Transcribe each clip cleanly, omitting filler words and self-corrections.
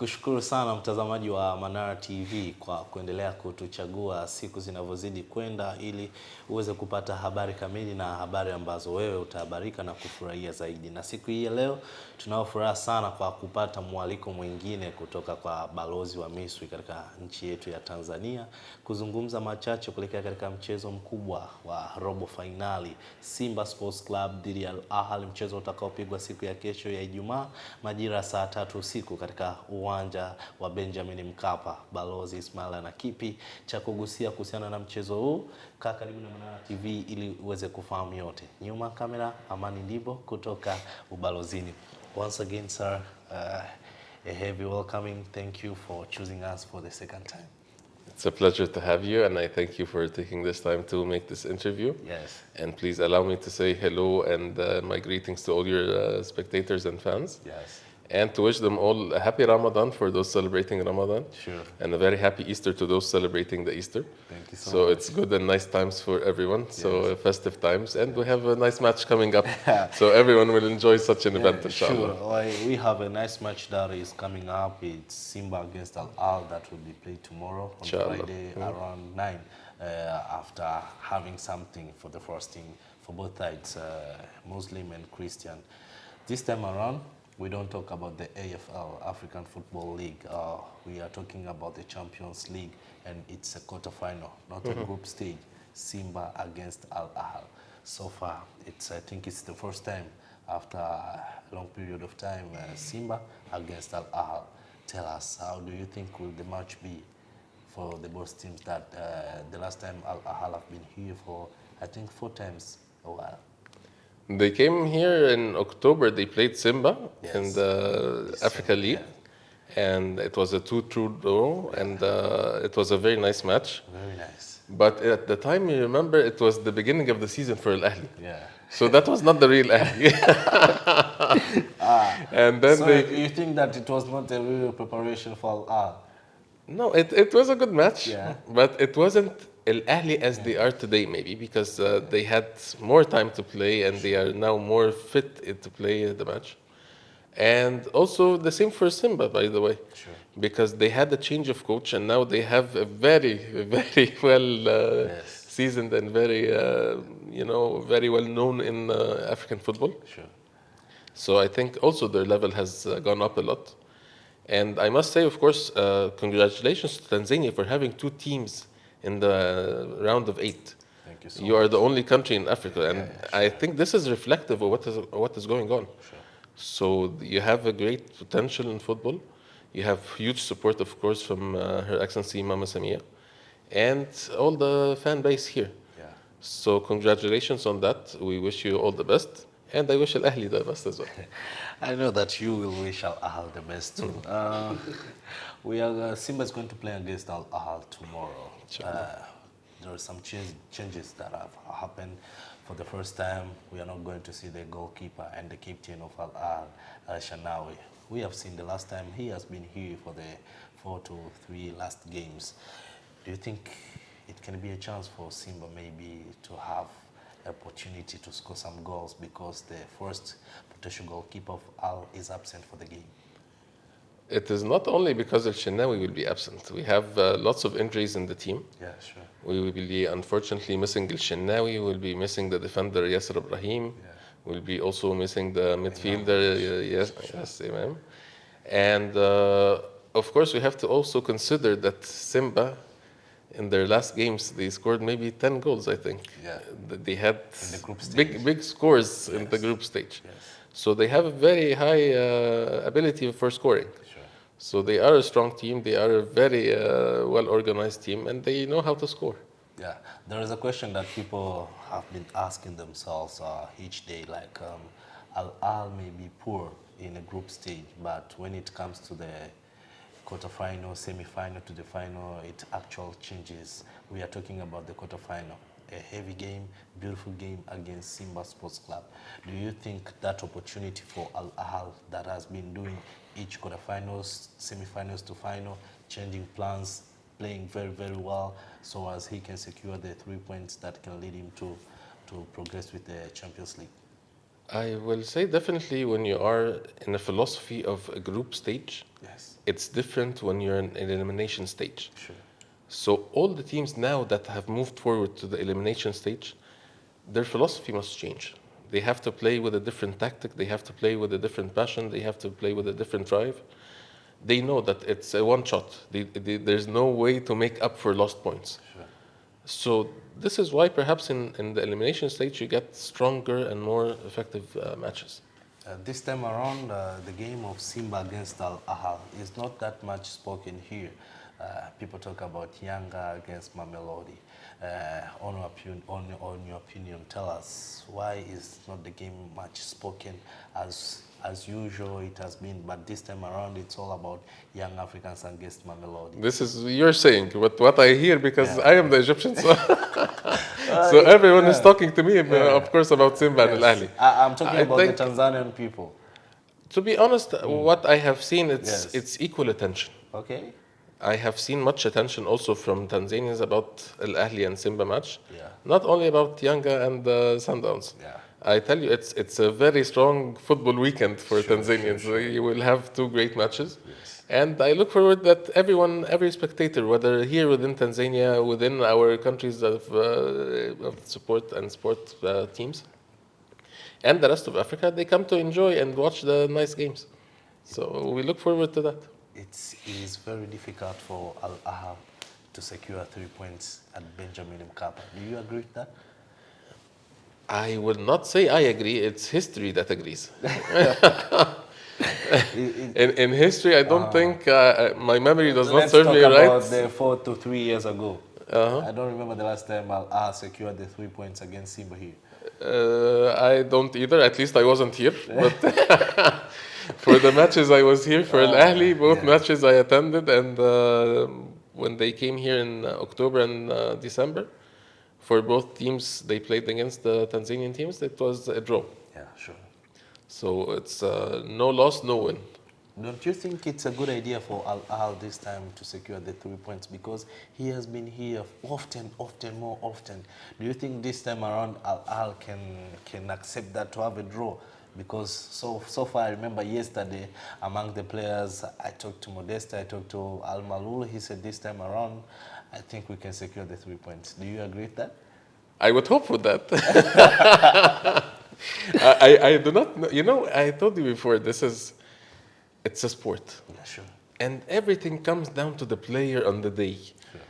kushukuru sana mtazamaji wa Manara TV kwa kuendelea kutuchagua siku zinavyozidi kwenda ili uweze kupata habari kamili na habari ambazo wewe utahabarika na kufurahia zaidi. Na siku hii ya leo tunao furaha sana kwa kupata mwaliko mwingine kutoka kwa balozi wa Misri katika nchi yetu ya Tanzania kuzungumza machache kuelekea katika mchezo mkubwa wa robo finali Simba Sports Club dhidi ya Ahly, mchezo utakaopigwa siku ya kesho ya Ijumaa majira saa 3 usiku katika uwanja wa Benjamin Mkapa. Balozi Ismaila na kipi cha kugusia kuhusiana na mchezo huu? Kaa karibu na Manara TV ili uweze kufahamu yote. Nyuma kamera Amani Ndibo kutoka ubalozini. Once again sir, a heavy welcoming. Thank you for choosing us for the second time. It's a pleasure to have you, and I thank you for taking this time to make this interview. Yes. And please allow me to say hello and my greetings to all your spectators and fans. Yes. And to wish them all a happy Ramadan for those celebrating Ramadan. Sure. And a very happy Easter to those celebrating the Easter. Thank you so So much. it's good and nice times for everyone. Yes. So festive times. And we have a nice match coming up. So everyone will enjoy such an event, inshallah. Sure. We have a nice match that is coming up. It's Simba against Ahly that will be played tomorrow on Inshallah. Friday around 9 after having something for the fasting for both sides, Muslim and Christian. This time around, we don't talk about the AFL, African Football League. We are talking about the Champions League, and it's a quarterfinal, not a group stage. Simba against Ahly. So far, I think it's the first time after a long period of time, Simba against Ahly. Tell us, how do you think will the match be for the both teams? That the last time Ahly have been here for, I think, 4 times a while. They came here in October. They played Simba in the Africa League. Yeah. And it was a 2-2 draw, and it was a very nice match. Very nice. But at the time, you remember, it was the beginning of the season for Ahly. Yeah. So that was not the real Ahly. And then So you think that it was not a real preparation for Ahly? No, it was a good match, Yeah. but it wasn't Ahly as they are today, maybe, because they had more time to play and they are now more fit to play the match. And also the same for Simba, by the way, Sure. because they had a change of coach and now they have a very, very well seasoned and very, very well known in African football. Sure. So I think also their level has gone up a lot. And I must say, of course, congratulations to Tanzania for having 2 teams in the round of 8. Thank you so You much. are the only country in Africa, and sure. I think this is reflective of what is going on. Sure. So you have a great potential in football. You have huge support, of course, from Her Excellency Mama Samia, and all the fan base here. Yeah. So congratulations on that. We wish you all the best, and I wish Ahly the best as well. I know that you will wish Ahly the best too. Simba is going to play against Ahly tomorrow. There are some changes that have happened. For the first time, we are not going to see the goalkeeper and the captain of Ahly, Shanawi. We have seen the last time he has been here for the 4-3 last games. Do you think it can be a chance for Simba maybe to have opportunity to score some goals because the first potential goalkeeper of Ahly is absent for the game? It is not only because El Shenawi will be absent. We have lots of injuries in the team. Yeah, sure. We will be unfortunately missing El Shenawi. We'll be missing the defender Yasser Ibrahim. Yeah. We'll be also missing the midfielder. Yes, Imam. And of course, we have to also consider that Simba, in their last games, they scored maybe 10 goals, I think. Yeah. They had In the group stage. big scores in the group stage. Yes. So they have a very high ability for scoring. Sure. So they are a strong team, they are a very well-organized team, and they know how to score. Yeah, there is a question that people have been asking themselves each day, like Ahly may be poor in a group stage, but when it comes to the quarterfinal, semi-final to the final, it actual changes. We are talking about the quarterfinal, a heavy game, beautiful game against Simba Sports Club. Do you think that opportunity for Ahly that has been doing each quarterfinals, semi-finals to final, changing plans, playing very, very well, so as he can secure the 3 points that can lead him to progress with the Champions League? I will say definitely when you are in a philosophy of a group stage, Yes. it's different when you're in an elimination stage. Sure. So all the teams now that have moved forward to the elimination stage, their philosophy must change. They have to play with a different tactic, they have to play with a different passion, they have to play with a different drive. They know that it's a one shot. There's no way to make up for lost points. Sure. So this is why perhaps in the elimination stage you get stronger and more effective matches. This time around, the game of Simba against Ahly is not that much spoken here. People talk about Yanga against Mamelodi. On your opinion, tell us why is not the game much spoken as usual it has been, but this time around it's all about young Africans against Mamelodi. This is you're saying what I hear because Yeah. I am the Egyptian, so, so everyone is talking to me, of course, about Simba and Al Ahly. I'm talking I about think- the Tanzanian people. To be honest, what I have seen, Yes. it's equal attention. Okay? I have seen much attention also from Tanzanians about Al Ahly and Simba match. Yeah. Not only about Yanga and Sundowns. Yeah. I tell you, it's a very strong football weekend for Tanzanians. sure. You will have two great matches. Yes. And I look forward that every spectator, whether here within Tanzania, within our countries of support and sport teams, and the rest of Africa, they come to enjoy and watch the nice games. So we look forward to that. It is very difficult for Al Ahly to secure 3 points at Benjamin Mkapa. Do you agree with that? I will not say I agree. It's history that agrees. In history, I don't think my memory does not Let's serve talk me about right. the 4 to 3 years ago. Uh-huh. I don't remember the last time Al Ahly secured the 3 points against Simba here. I don't either. At least I wasn't here. But for the matches I was here for Al Ahly, both yeah. matches I attended, and when they came here in October and December, for both teams they played against the Tanzanian teams, it was a draw. Yeah, sure. So it's no loss, no win. Don't you think it's a good idea for Al Ahly this time to secure the 3 points? Because he has been here more often. Do you think this time around Al Ahly can accept that to have a draw? Because so far I remember yesterday among the players, I talked to Modesta, I talked to Al Malul, he said this time around I think we can secure the 3 points. Do you agree with that? I would hope with that. I do not know. You know, I told you before, it's a sport. Yeah, sure. And everything comes down to the player on the day. Sure.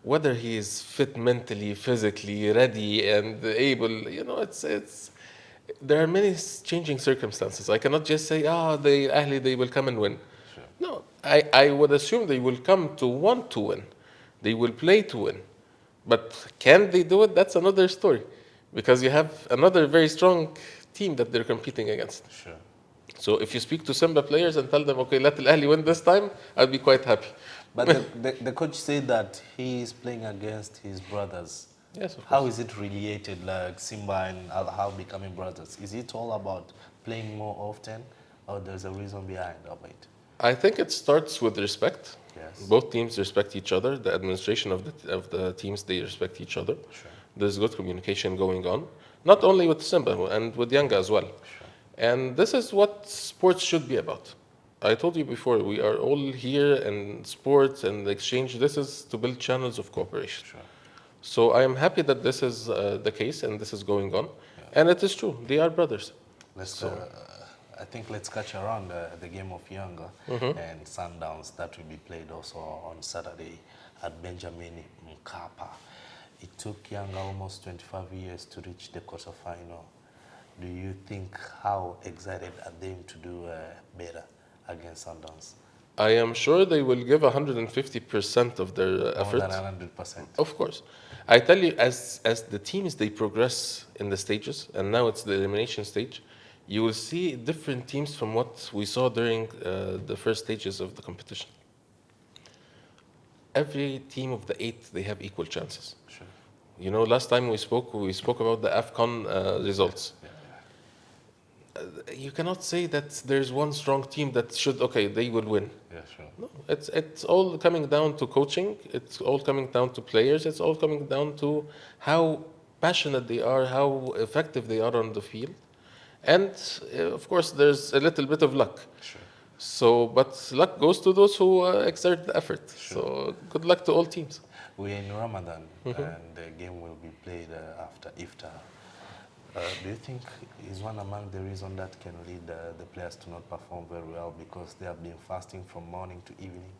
Whether he is fit mentally, physically, ready, and able, you know, there are many changing circumstances. I cannot just say, the Ahly, they will come and win. Sure. No, I would assume they will come to want to win. They will play to win. But can they do it? That's another story. Because you have another very strong team that they're competing against. Sure. So if you speak to Simba players and tell them, okay, let Al Ahly win this time, I'll be quite happy. But the coach said that he is playing against his brothers. Yes, of course. How is it related, like Simba and Al Ahly becoming brothers? Is it all about playing more often, or there's a reason behind of it? I think it starts with respect. Yes. Both teams respect each other. The administration of the teams, they respect each other. Sure. There's good communication going on, not only with Simba and with Yanga as well. Sure. And this is what sports should be about. I told you before, we are all here in sports and exchange. This is to build channels of cooperation. Sure. So I am happy that this is the case and this is going on. Yeah. And it is true, they are brothers. I think let's catch around the game of Yanga and Sundowns that will be played also on Saturday at Benjamin Mkapa. It took Yanga almost 25 years to reach the quarterfinal. Do you think how excited are they to do better against Sundowns? I am sure they will give 150% of their effort. More than 100%. Of course. I tell you, as the teams, they progress in the stages, and now it's the elimination stage, you will see different teams from what we saw during the first stages of the competition. Every team of the 8, they have equal chances. Sure. You know, last time we spoke about the AFCON results. Yeah. You cannot say that there's one strong team that they will win. Yeah, sure. No, it's all coming down to coaching. It's all coming down to players. It's all coming down to how passionate they are, how effective they are on the field. And of course, there's a little bit of luck. Sure. So, but luck goes to those who exert the effort. Sure. So, good luck to all teams. We're in Ramadan, and the game will be played after iftar. Do you think is one among the reasons that can lead the players to not perform very well because they have been fasting from morning to evening?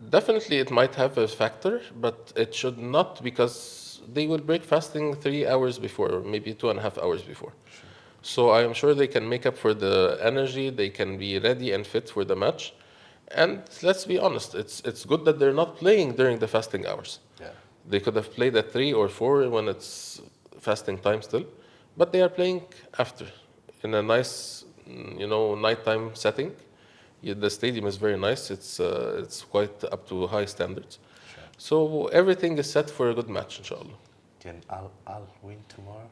Definitely, it might have a factor, but it should not, because they will break fasting 3 hours before, or maybe 2.5 hours before. Sure. So I am sure they can make up for the energy. They can be ready and fit for the match. And let's be honest, it's good that they're not playing during the fasting hours. Yeah. They could have played at 3 or 4 when it's fasting time still, but they are playing after in a nice, nighttime setting. The stadium is very nice. It's quite up to high standards. Sure. So everything is set for a good match, inshallah. Can Al win tomorrow?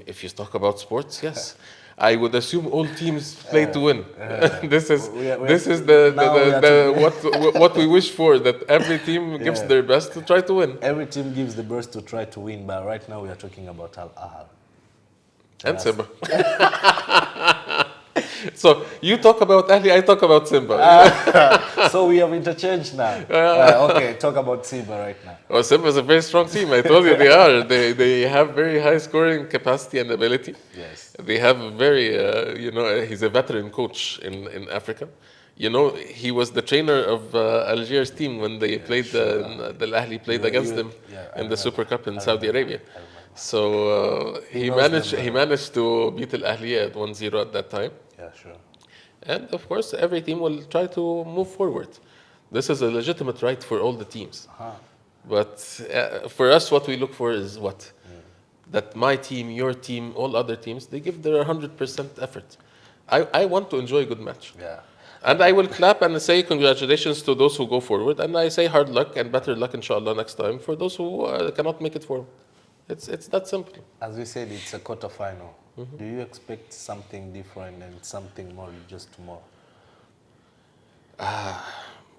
If you talk about sports, yes. I would assume all teams play to win. This is what we wish for, that every team gives their best to try to win. Every team gives the best to try to win, but right now we are talking about Al Ahly. And Simba. So you talk about Ahly, I talk about Simba. So we have interchanged now. Okay, talk about Simba right now. Well, Simba is a very strong team. I told you they are. They have very high scoring capacity and ability. Yes. They have a very, he's a veteran coach in Africa. He was the trainer of Algiers team when they played, the Ahly played against them in the Super Cup in Saudi Arabia. So he managed to beat Al Ahly at 1-0 at that time. Yeah, sure. And of course, every team will try to move forward. This is a legitimate right for all the teams. But for us, what we look for is what? That my team, your team, all other teams, they give their 100% effort. I want to enjoy a good match. Yeah. And I will clap and say congratulations to those who go forward. And I say hard luck and better luck, inshallah, next time for those who cannot make it forward. It's that simple. As we said, it's a quarterfinal. Do you expect something different and something more just tomorrow?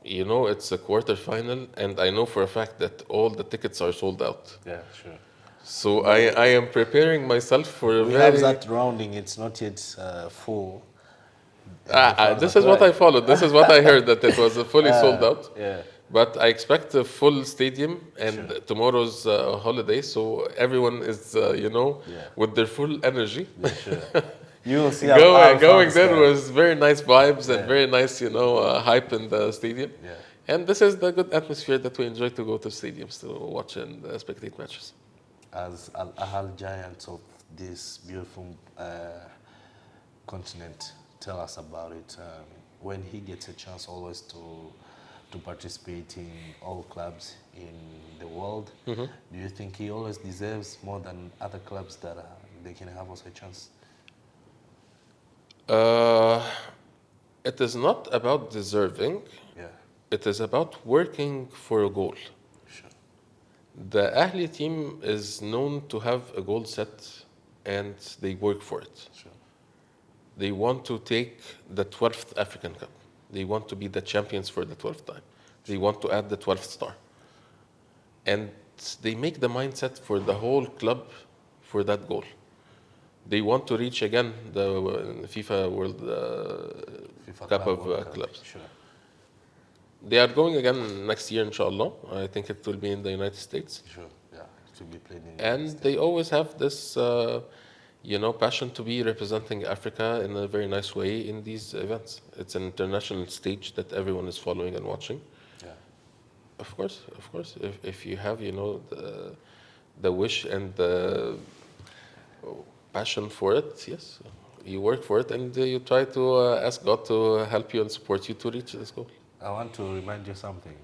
It's a quarterfinal, and I know for a fact that all the tickets are sold out. Yeah, sure. So I am preparing myself for a We very... have that rounding, it's not yet full. This is what I followed. This is what I heard, that it was fully sold out. Yeah. But I expect a full stadium, and tomorrow's holiday, so everyone is, with their full energy. Yeah, sure. You will see going there was very nice vibes and very nice, hype in the stadium. Yeah. And this is the good atmosphere that we enjoy to go to stadiums to watch and spectate matches. As Al Ahly giants of this beautiful continent, tell us about it. When he gets a chance always to participate in all clubs in the world, do you think he always deserves more than other clubs that they can have also a chance? It is not about deserving. Yeah. It is about working for a goal. Sure. The Ahly team is known to have a goal set, and they work for it. Sure. They want to take the 12th African Cup. They want to be the champions for the 12th time. They want to add the 12th star. And they make the mindset for the whole club for that goal. They want to reach again the FIFA World Cup of Clubs. Sure. They are going again next year, inshallah. I think it will be in the United States. Sure, yeah, it will be played in the And United they always have this, passion to be representing Africa in a very nice way in these events. It's an international stage that everyone is following and watching. Yeah. Of course. If you have, the wish and the passion for it, yes, you work for it, and you try to ask God to help you and support you to reach this goal. I want to remind you something.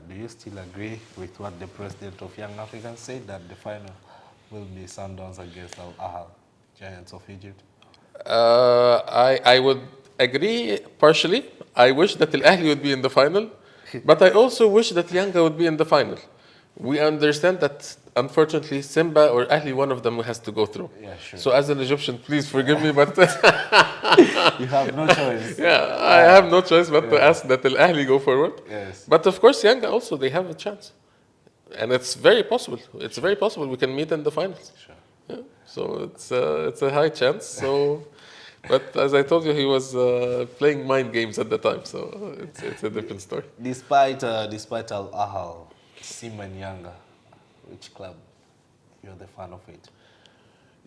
Do you still agree with what the president of Young Africans said, that the final will be Sundowns against Al Ahly, Giants of Egypt? I would agree partially. I wish that Al Ahly would be in the final, but I also wish that Yanga would be in the final. We understand that, unfortunately, Simba or Ahly, one of them has to go through. Yeah, sure. So as an Egyptian, please forgive me, but You have no choice. yeah, I have no choice but to ask that Al Ahly go forward. Yes. But of course, Yanga also, they have a chance. And it's very possible. It's very possible we can meet in the finals. Sure. Yeah. So it's a high chance. So, but as I told you, he was playing mind games at the time. So it's a different story. Despite Al Ahly, Simba and Yanga, which club you're the fan of it?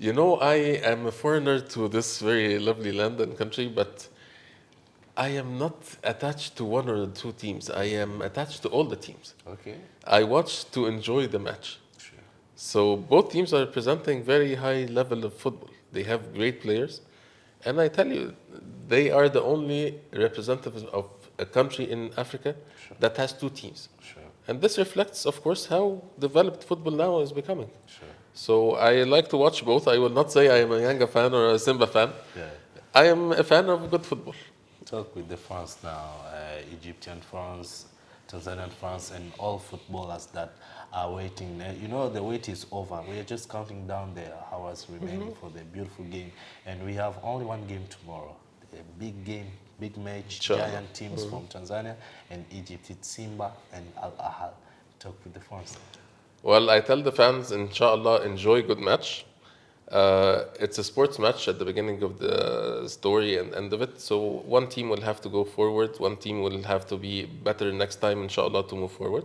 You know, I am a foreigner to this very lovely land and country, but I am not attached to one or two teams. I am attached to all the teams. Okay. I watch to enjoy the match. Sure. So both teams are presenting very high level of football. They have great players. And I tell you, they are the only representatives of a country in Africa that has two teams. Sure. And this reflects, of course, how developed football now is becoming. Sure. So I like to watch both. I will not say I am a Yanga fan or a Simba fan. Yeah. I am a fan of good football. Talk with the fans now, Egyptian fans, Tanzanian fans, and all footballers that are waiting. You know, the wait is over. We are just counting down the hours remaining for the beautiful game. And we have only one game tomorrow. A big game, big match, giant teams from Tanzania and Egypt. It's Simba and Al Ahly. Talk with the fans. Well, I tell the fans, inshallah, enjoy good match. It's a sports match at the beginning of the story and end of it. So one team will have to go forward. One team will have to be better next time, inshallah, to move forward.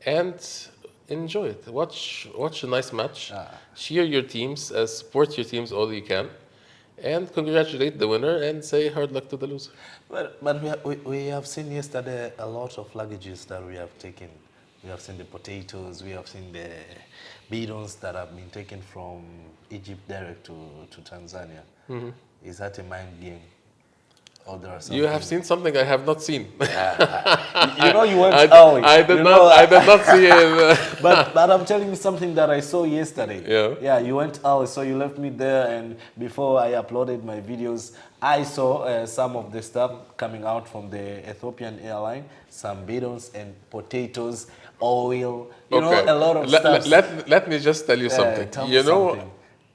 And enjoy it. Watch a nice match. Cheer your teams, support your teams all you can. And congratulate the winner and say hard luck to the loser. But we have seen yesterday a lot of luggages that we have taken. We have seen the potatoes, we have seen the bidons that have been taken from Egypt direct to Tanzania. Is that a mind game? Or there are You have seen something I have not seen. You know, you went early. I did not see it. But I'm telling you something that I saw yesterday. Yeah. Yeah, you went early, so you left me there, and before I uploaded my videos, I saw some of the stuff coming out from the Ethiopian airline, some bidons and potatoes, oil, you know, a lot of stuff. Let me just tell you something. You know,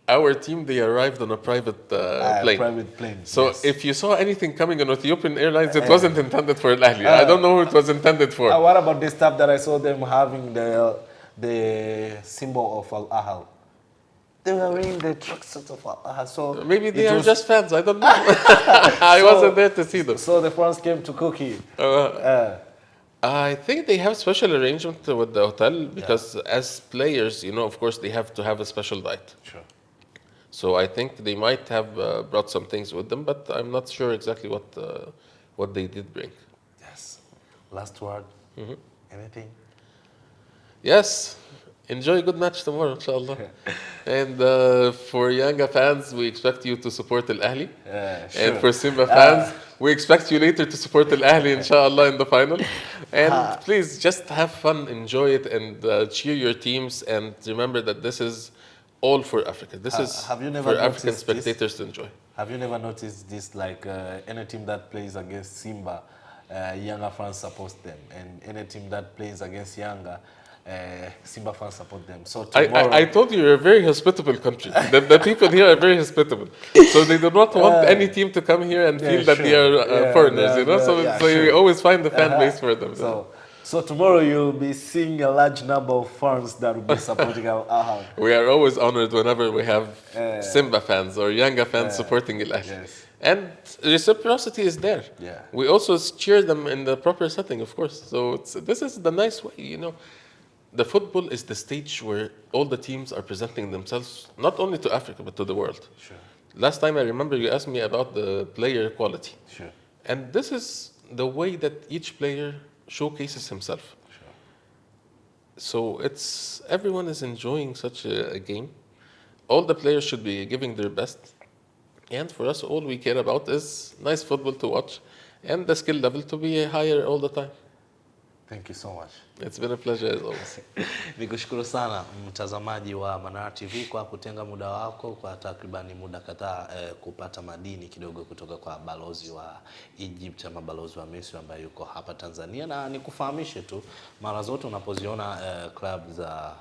our team, they arrived on a private plane. Private plane. So yes. if you saw anything coming on Ethiopian Airlines, it wasn't intended for Ahly. I don't know who it was intended for. What about the stuff that I saw them having the symbol of Al Ahly? They were wearing the tracksuit of Al Ahly. So maybe they are just fans. I don't know. I wasn't there to see them. So the fans came to cookie. I think they have special arrangement with the hotel because as players, you know, of course, they have to have a special diet. Sure. So I think they might have brought some things with them, but I'm not sure exactly what they did bring. Yes. Last word. Anything? Yes. Enjoy a good match tomorrow, inshallah. And for Yanga fans, we expect you to support Al Ahly. Sure. And for Simba fans, we expect you later to support Al Ahly, inshallah, in the final. And please just have fun, enjoy it, and cheer your teams. And remember that this is all for Africa. This is for African spectators to enjoy. Have you never noticed this? Like any team that plays against Simba, Yanga fans support them, and any team that plays against Yanga, Simba fans support them. So tomorrow, I told you, you're a very hospitable country. The people here are very hospitable. So they do not want any team to come here and feel that they are foreigners, you know? So you always find the fan base for them. So tomorrow you'll be seeing a large number of fans that will be supporting Al Ahly. We are always honored whenever we have Simba fans or Yanga fans supporting Al Ahly. Yes. And reciprocity is there. Yeah. We also cheer them in the proper setting, of course. So this is the nice way, you know. The football is the stage where all the teams are presenting themselves, not only to Africa, but to the world. Sure. Last time I remember you asked me about the player quality. Sure. And this is the way that each player showcases himself. Sure. So everyone is enjoying such a game. All the players should be giving their best. And for us, all we care about is nice football to watch and the skill level to be higher all the time. Thank you so much. It's been a pleasure as always. Nikushukuru sana mtazamaji wa Manara TV kwa kutenga muda wako kwa takribani muda kadhaa kupata madini kidogo kutoka kwa balozi wa Egypt ama balozi wa Misri ambaye yuko hapa Tanzania, na nikufahamishe tu mara zote unapoziona club za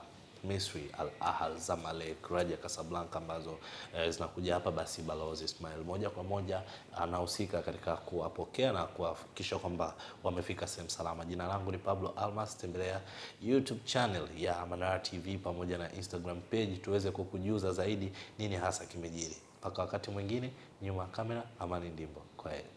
Misri, Al Ahly, Zamalek, Raja Casablanca ambazo zinakuja hapa, basi Balozi Ismail moja kwa moja anahusika katika kuwapokea na kuhakikisha kwamba wamefika sehemu salama. Jina langu ni Pablo Almas. Tembelea YouTube channel ya Manara TV pamoja na Instagram page tuweze kukujuza zaidi nini hasa kimejiri. Mpaka wakati mwingine, nyuma kamera, Amani Ndimbo. Kwaheri.